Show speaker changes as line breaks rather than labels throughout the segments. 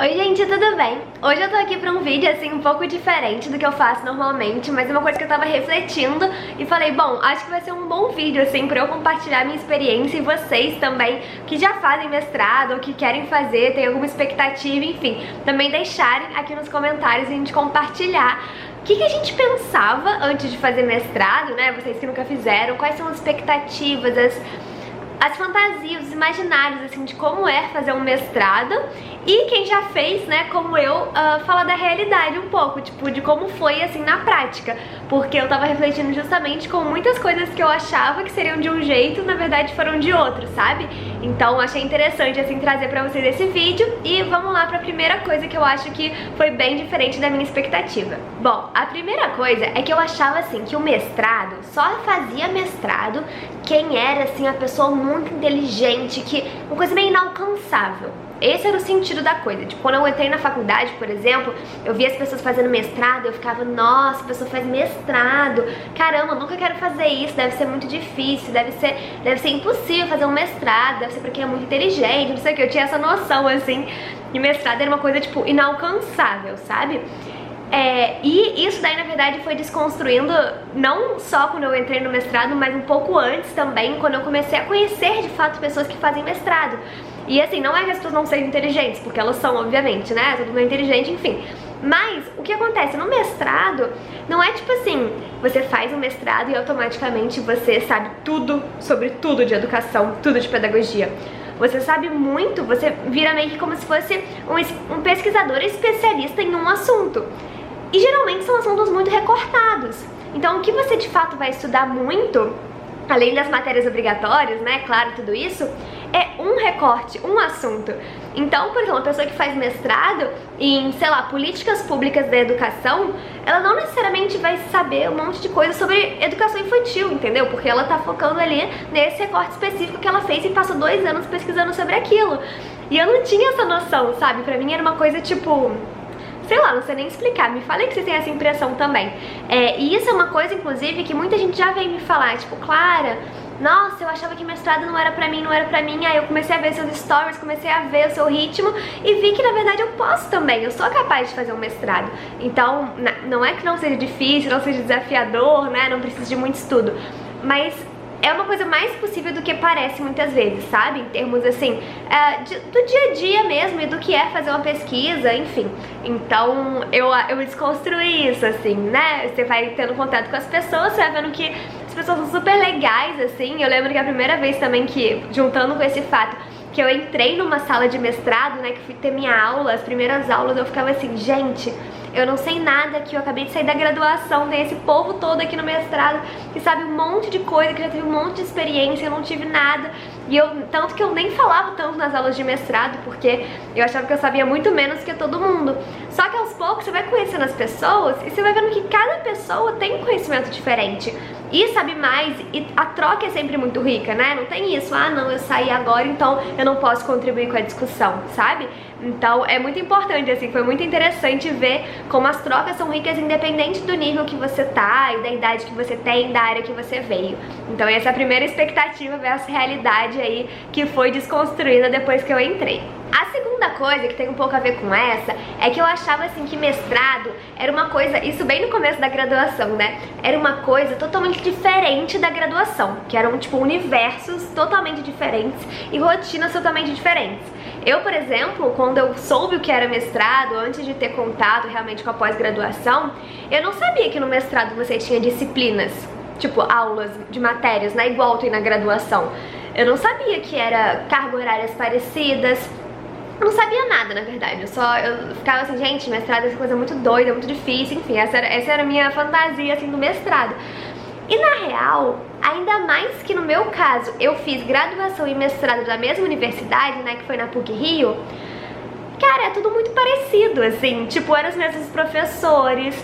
Oi gente, tudo bem? Hoje eu tô aqui pra um vídeo assim um pouco diferente do que eu faço normalmente, mas é uma coisa que eu tava refletindo e falei, bom, acho que vai ser um bom vídeo assim pra eu compartilhar minha experiência e vocês também que já fazem mestrado ou que querem fazer, tem alguma expectativa, enfim, também deixarem aqui nos comentários e a gente compartilhar o que a gente pensava antes de fazer mestrado, né? Vocês que nunca fizeram, quais são as expectativas, as fantasias, os imaginários, assim, de como é fazer um mestrado. E quem já fez, né, como eu, fala da realidade um pouco, tipo, de como foi, assim, na prática. Porque eu tava refletindo justamente com muitas coisas que eu achava que seriam de um jeito, na verdade foram de outro, sabe? Então achei interessante, assim, trazer pra vocês esse vídeo. E vamos lá pra primeira coisa que eu acho que foi bem diferente da minha expectativa. Bom, a primeira coisa é que eu achava, assim, que o mestrado só fazia mestrado quem era, assim, a pessoa muito inteligente, que uma coisa meio inalcançável. Esse era o sentido da coisa. Tipo, quando eu entrei na faculdade, por exemplo, eu via as pessoas fazendo mestrado, eu ficava, nossa, a pessoa faz mestrado, caramba, eu nunca quero fazer isso, deve ser muito difícil, deve ser impossível fazer um mestrado, deve ser pra quem é muito inteligente, não sei o que, eu tinha essa noção, assim, de mestrado era uma coisa, tipo, inalcançável, sabe? E isso daí, na verdade, foi desconstruindo não só quando eu entrei no mestrado, mas um pouco antes também, quando eu comecei a conhecer, de fato, pessoas que fazem mestrado. E assim, não é que as pessoas não sejam inteligentes, porque elas são, obviamente, né? Todo mundo é inteligente, enfim. Mas o que acontece no mestrado não é tipo assim, você faz um mestrado e automaticamente você sabe tudo sobre tudo de educação, tudo de pedagogia. Você sabe muito, você vira meio que como se fosse um pesquisador especialista em um assunto. E geralmente são assuntos muito recortados. Então o que você de fato vai estudar muito, além das matérias obrigatórias, né, claro, tudo isso, é um recorte, um assunto. Então, por exemplo, uma pessoa que faz mestrado em, sei lá, políticas públicas da educação, ela não necessariamente vai saber um monte de coisa sobre educação infantil, entendeu? Porque ela tá focando ali nesse recorte específico que ela fez e passou 2 anos pesquisando sobre aquilo. E eu não tinha essa noção, sabe? Pra mim era uma coisa tipo, sei lá, não sei nem explicar, me falei que vocês têm essa impressão também. E isso é uma coisa, inclusive, que muita gente já veio me falar, tipo, Clara, nossa, eu achava que mestrado não era pra mim, aí eu comecei a ver seus stories, comecei a ver o seu ritmo e vi que na verdade eu posso também, eu sou capaz de fazer um mestrado. Então, não é que não seja difícil, não seja desafiador, né, não precisa de muito estudo, mas é uma coisa mais possível do que parece muitas vezes, sabe? Em termos, assim, do dia a dia mesmo e do que é fazer uma pesquisa, enfim. Então, eu desconstruí isso, assim, né? Você vai tendo contato com as pessoas, você vai vendo que as pessoas são super legais, assim. Eu lembro que a primeira vez também que, juntando com esse fato, que eu entrei numa sala de mestrado, né, que fui ter minha aula, as primeiras aulas, eu ficava assim, gente, eu não sei nada aqui, eu acabei de sair da graduação, tem esse povo todo aqui no mestrado que sabe um monte de coisa, que já teve um monte de experiência, eu não tive nada. E tanto que eu nem falava tanto nas aulas de mestrado, porque eu achava que eu sabia muito menos que todo mundo. Só que aos poucos você vai conhecendo as pessoas e você vai vendo que cada pessoa tem um conhecimento diferente e sabe mais, e a troca é sempre muito rica, né? Não tem isso, ah não, eu saí agora, então eu não posso contribuir com a discussão, sabe? Então é muito importante, assim, foi muito interessante ver como as trocas são ricas independente do nível que você tá e da idade que você tem, da área que você veio. Então essa é a primeira expectativa versus realidade aí que foi desconstruída depois que eu entrei. A segunda coisa, que tem um pouco a ver com essa, é que eu achava assim que mestrado era uma coisa, isso bem no começo da graduação, né? Era uma coisa totalmente diferente da graduação, que eram tipo universos totalmente diferentes e rotinas totalmente diferentes. Eu, por exemplo, quando eu soube o que era mestrado, antes de ter contato realmente com a pós-graduação, eu não sabia que no mestrado você tinha disciplinas, tipo aulas de matérias, né? Igual tem na graduação. Eu não sabia que era carga horárias parecidas. Eu não sabia nada, na verdade, eu ficava assim, gente, mestrado é essa coisa muito doida, muito difícil, enfim, essa era a minha fantasia, assim, do mestrado. E na real, ainda mais que no meu caso, eu fiz graduação e mestrado da mesma universidade, né, que foi na PUC-Rio, cara, é tudo muito parecido, assim, tipo, eram os mesmos professores,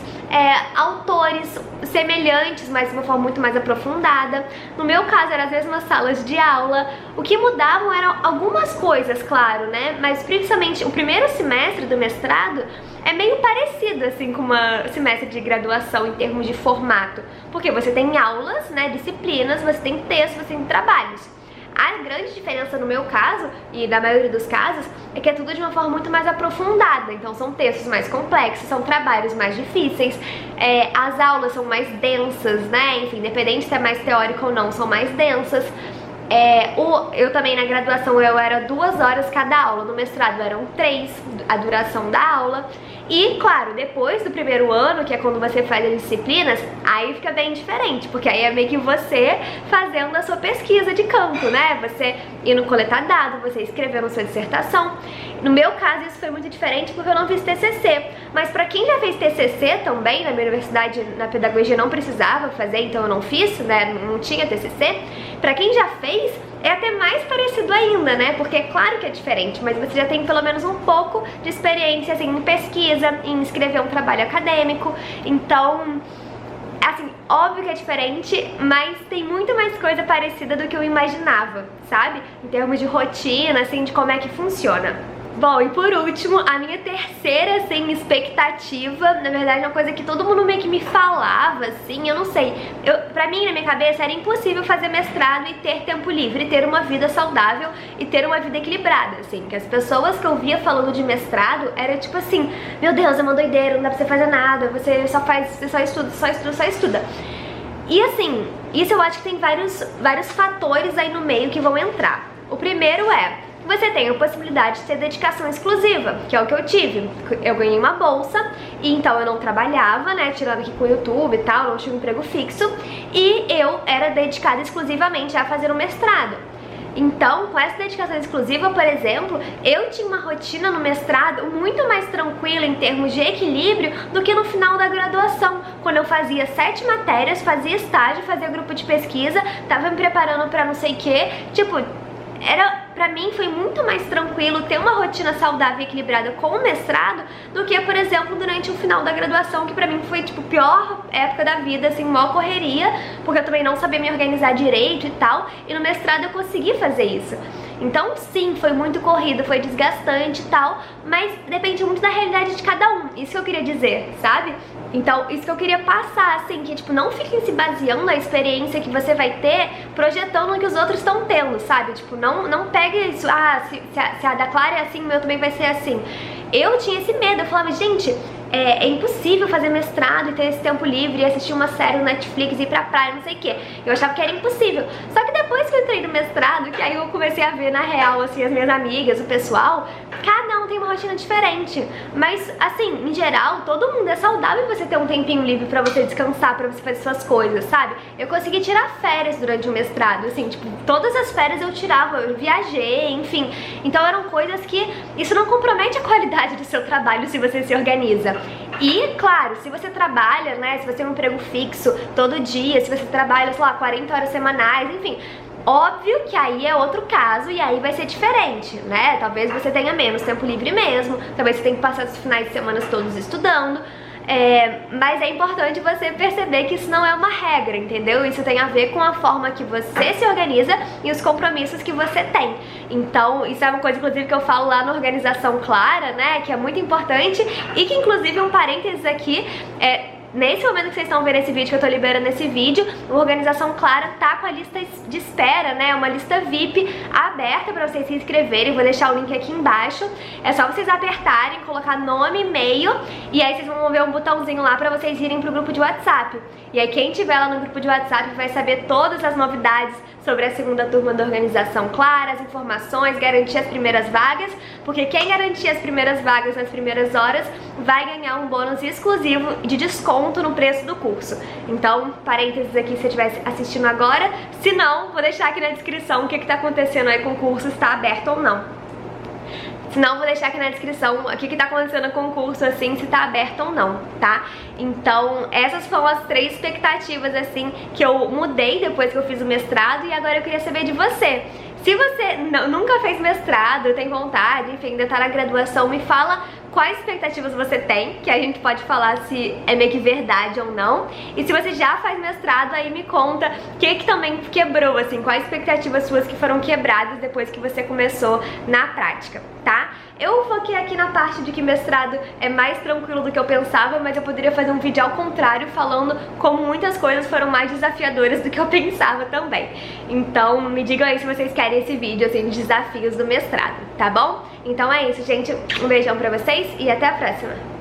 autores semelhantes, mas de uma forma muito mais aprofundada. No meu caso, eram as mesmas salas de aula. O que mudavam eram algumas coisas, claro, né, mas principalmente o primeiro semestre do mestrado é meio parecido, assim, com um semestre de graduação em termos de formato, porque você tem aulas, né, disciplinas, você tem textos, você tem trabalhos. A grande diferença no meu caso, e da maioria dos casos, é que é tudo de uma forma muito mais aprofundada. Então são textos mais complexos, são trabalhos mais difíceis, as aulas são mais densas, né? Enfim, independente se é mais teórico ou não, são mais densas. Eu também na graduação eu era 2 horas cada aula, no mestrado eram 3 a duração da aula. E claro, depois do primeiro ano, que é quando você faz as disciplinas, aí fica bem diferente, porque aí é meio que você fazendo a sua pesquisa de campo, né? Você indo coletar dados, você escrevendo sua dissertação. No meu caso isso foi muito diferente porque eu não fiz TCC, mas pra quem já fez TCC também, na minha universidade, na pedagogia não precisava fazer, então eu não fiz, né? Não tinha TCC. Pra quem já fez, é até mais parecido ainda, né? Porque é claro que é diferente, mas você já tem pelo menos um pouco de experiência, assim, em pesquisa, em escrever um trabalho acadêmico. Então, assim, óbvio que é diferente, mas tem muito mais coisa parecida do que eu imaginava, sabe? Em termos de rotina, assim, de como é que funciona. Bom, e por último, a minha terceira, assim, expectativa, na verdade é uma coisa que todo mundo meio que me falava, assim, eu não sei, pra mim, na minha cabeça, era impossível fazer mestrado e ter tempo livre, ter uma vida saudável e ter uma vida equilibrada, assim, que as pessoas que eu via falando de mestrado, era tipo assim, meu Deus, é uma doideira, não dá pra você fazer nada, você só estuda. E assim, isso eu acho que tem vários fatores aí no meio que vão entrar. O primeiro é, você tem a possibilidade de ter dedicação exclusiva, que é o que eu tive. Eu ganhei uma bolsa, e então eu não trabalhava, né, tirando aqui com o YouTube e tal, não tinha um emprego fixo, e eu era dedicada exclusivamente a fazer um mestrado. Então, com essa dedicação exclusiva, por exemplo, eu tinha uma rotina no mestrado muito mais tranquila em termos de equilíbrio do que no final da graduação, quando eu fazia 7 matérias, fazia estágio, fazia grupo de pesquisa, tava me preparando pra não sei o que, tipo, pra mim foi muito mais tranquilo ter uma rotina saudável e equilibrada com o mestrado do que, por exemplo, durante o final da graduação, que pra mim foi, tipo, pior época da vida, assim, maior correria, porque eu também não sabia me organizar direito e tal, e no mestrado eu consegui fazer isso. Então, sim, foi muito corrido, foi desgastante e tal, mas depende muito da realidade de cada um, isso que eu queria dizer, sabe? Então, isso que eu queria passar, assim, que, tipo, não fiquem se baseando na experiência que você vai ter, projetando o que os outros estão tendo, sabe? Tipo, não pegue isso, se a da Clara é assim, o meu também vai ser assim. Eu tinha esse medo, eu falava, gente, é impossível fazer mestrado e ter esse tempo livre e assistir uma série no Netflix e ir pra praia, não sei o que. Eu achava que era impossível. Só que depois que eu entrei no mestrado, que aí eu comecei a ver na real, assim, as minhas amigas, o pessoal, cada um tem uma rotina diferente. Mas, assim, em geral, todo mundo é saudável você ter um tempinho livre pra você descansar, pra você fazer suas coisas, sabe? Eu consegui tirar férias durante o mestrado, assim, tipo, todas as férias eu tirava, eu viajei, enfim. Então eram coisas que, isso não compromete a qualidade do seu trabalho se você se organiza. E, claro, se você trabalha, né, se você tem um emprego fixo todo dia, se você trabalha, sei lá, 40 horas semanais, enfim, óbvio que aí é outro caso e aí vai ser diferente, né? Talvez você tenha menos tempo livre mesmo, talvez você tenha que passar os finais de semana todos estudando, mas é importante você perceber que isso não é uma regra, entendeu? Isso tem a ver com a forma que você se organiza e os compromissos que você tem. Então, isso é uma coisa, inclusive, que eu falo lá na Organização Clara, né? Que é muito importante e que, inclusive, um parênteses aqui, nesse momento que vocês estão vendo esse vídeo, que eu tô liberando esse vídeo, a Organização Clara tá com a lista de espera, né, uma lista VIP aberta pra vocês se inscreverem, vou deixar o link aqui embaixo, é só vocês apertarem, colocar nome, e-mail, e aí vocês vão ver um botãozinho lá pra vocês irem pro grupo de WhatsApp, e aí quem tiver lá no grupo de WhatsApp vai saber todas as novidades sobre a segunda turma da Organização Clara, as informações, garantir as primeiras vagas, porque quem garantir as primeiras vagas nas primeiras horas vai ganhar um bônus exclusivo de desconto no preço do curso. Então, parênteses aqui se você estiver assistindo agora, se não, vou deixar aqui na descrição o que tá acontecendo aí com o curso, se tá aberto ou não. Se não, vou deixar aqui na descrição o que tá acontecendo com o curso, assim, se tá aberto ou não, tá? Então, essas foram as 3 expectativas, assim, que eu mudei depois que eu fiz o mestrado, e agora eu queria saber de você. Se você nunca fez mestrado, tem vontade, enfim, ainda tá na graduação, me fala quais expectativas você tem, que a gente pode falar se é meio que verdade ou não. E se você já faz mestrado, aí me conta o que também quebrou, assim, quais expectativas suas que foram quebradas depois que você começou na prática, tá? Eu foquei aqui na parte de que mestrado é mais tranquilo do que eu pensava, mas eu poderia fazer um vídeo ao contrário, falando como muitas coisas foram mais desafiadoras do que eu pensava também. Então me digam aí se vocês querem esse vídeo, assim, de desafios do mestrado, tá bom? Então é isso, gente. Um beijão pra vocês e até a próxima!